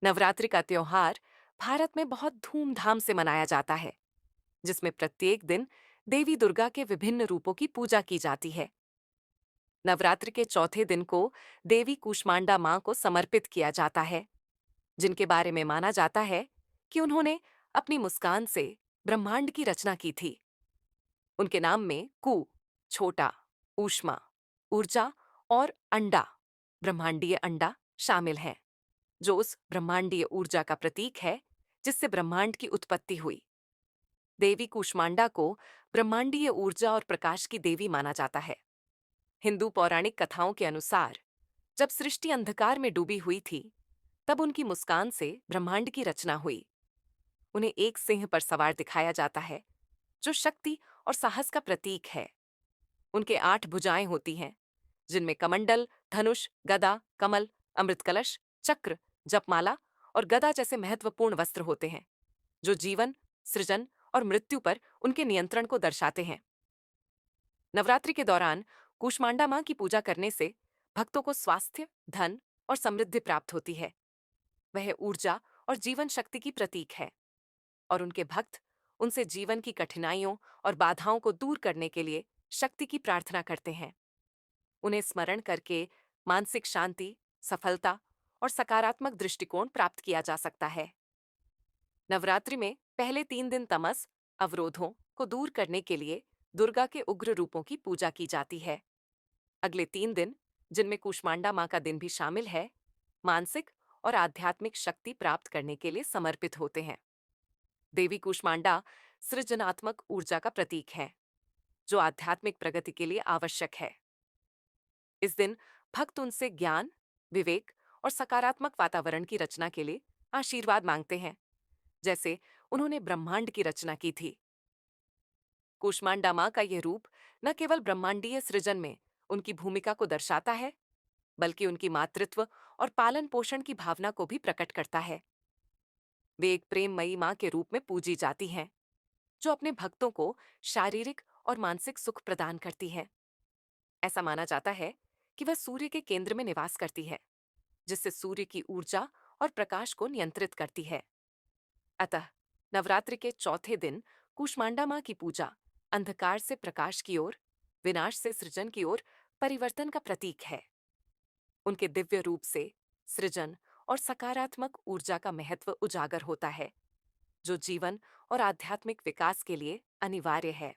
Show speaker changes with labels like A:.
A: नवरात्रि का त्योहार भारत में बहुत धूमधाम से मनाया जाता है, जिसमें प्रत्येक दिन देवी दुर्गा के विभिन्न रूपों की पूजा की जाती है। नवरात्रि के चौथे दिन को देवी कूष्मांडा मां को समर्पित किया जाता है, जिनके बारे में माना जाता है कि उन्होंने अपनी मुस्कान से ब्रह्मांड की रचना की थी। उनके नाम में कु छोटा, ऊष्मा, ऊर्जा और अंडा ब्रह्मांडीय अंडा शामिल है, जो उस ब्रह्मांडीय ऊर्जा का प्रतीक है जिससे ब्रह्मांड की उत्पत्ति हुई। देवी कूष्मांडा को ब्रह्मांडीय ऊर्जा और प्रकाश की देवी माना जाता है। हिंदू पौराणिक कथाओं के अनुसार जब सृष्टि अंधकार में डूबी हुई थी, तब उनकी मुस्कान से ब्रह्मांड की रचना हुई। उन्हें एक सिंह पर सवार दिखाया जाता है, जो शक्ति और साहस का प्रतीक है। उनके 8 भुजाएं होती हैं, जिनमें कमंडल, धनुष, गदा, कमल, अमृत कलश, चक्र, जपमाला और गदा जैसे महत्वपूर्ण वस्त्र होते हैं, जो जीवन, सृजन और मृत्यु पर उनके नियंत्रण को दर्शाते हैं। नवरात्रि के दौरान कूष्मांडा मां की पूजा करने से भक्तों को स्वास्थ्य, धन और समृद्धि प्राप्त होती है। वह ऊर्जा और जीवन शक्ति की प्रतीक है, और उनके भक्त उनसे जीवन की कठिनाइयों और बाधाओं को दूर करने के लिए शक्ति की प्रार्थना करते हैं। उन्हें स्मरण करके मानसिक शांति, सफलता और सकारात्मक दृष्टिकोण प्राप्त किया जा सकता है। नवरात्रि में पहले 3 दिन तमस, अवरोधों को दूर करने के लिए दुर्गा के उग्र रूपों की पूजा की जाती है। अगले 3 दिन, जिनमें कूष्मांडा मां का दिन भी शामिल है, मानसिक और आध्यात्मिक शक्ति प्राप्त करने के लिए समर्पित होते हैं। देवी कूष्मांडा सृजनात्मक ऊर्जा का प्रतीक है, जो आध्यात्मिक प्रगति के लिए आवश्यक है। इस दिन भक्त उनसे ज्ञान, विवेक और सकारात्मक वातावरण की रचना के लिए आशीर्वाद मांगते हैं, जैसे उन्होंने ब्रह्मांड की रचना की थी। कूष्मांडा मां का यह रूप न केवल ब्रह्मांडीय सृजन में उनकी भूमिका को दर्शाता है, बल्कि उनकी मातृत्व और पालन पोषण की भावना को भी प्रकट करता है। वे एक प्रेममयी मां के रूप में पूजी जाती हैं, जो अपने भक्तों को शारीरिक और मानसिक सुख प्रदान करती है। ऐसा माना जाता है कि वह सूर्य के केंद्र में निवास करती है, जिससे सूर्य की ऊर्जा और प्रकाश को नियंत्रित करती है। अतः नवरात्रि के चौथे दिन कूष्मांडा मां की पूजा अंधकार से प्रकाश की ओर, विनाश से सृजन की ओर परिवर्तन का प्रतीक है। उनके दिव्य रूप से सृजन और सकारात्मक ऊर्जा का महत्व उजागर होता है, जो जीवन और आध्यात्मिक विकास के लिए अनिवार्य है।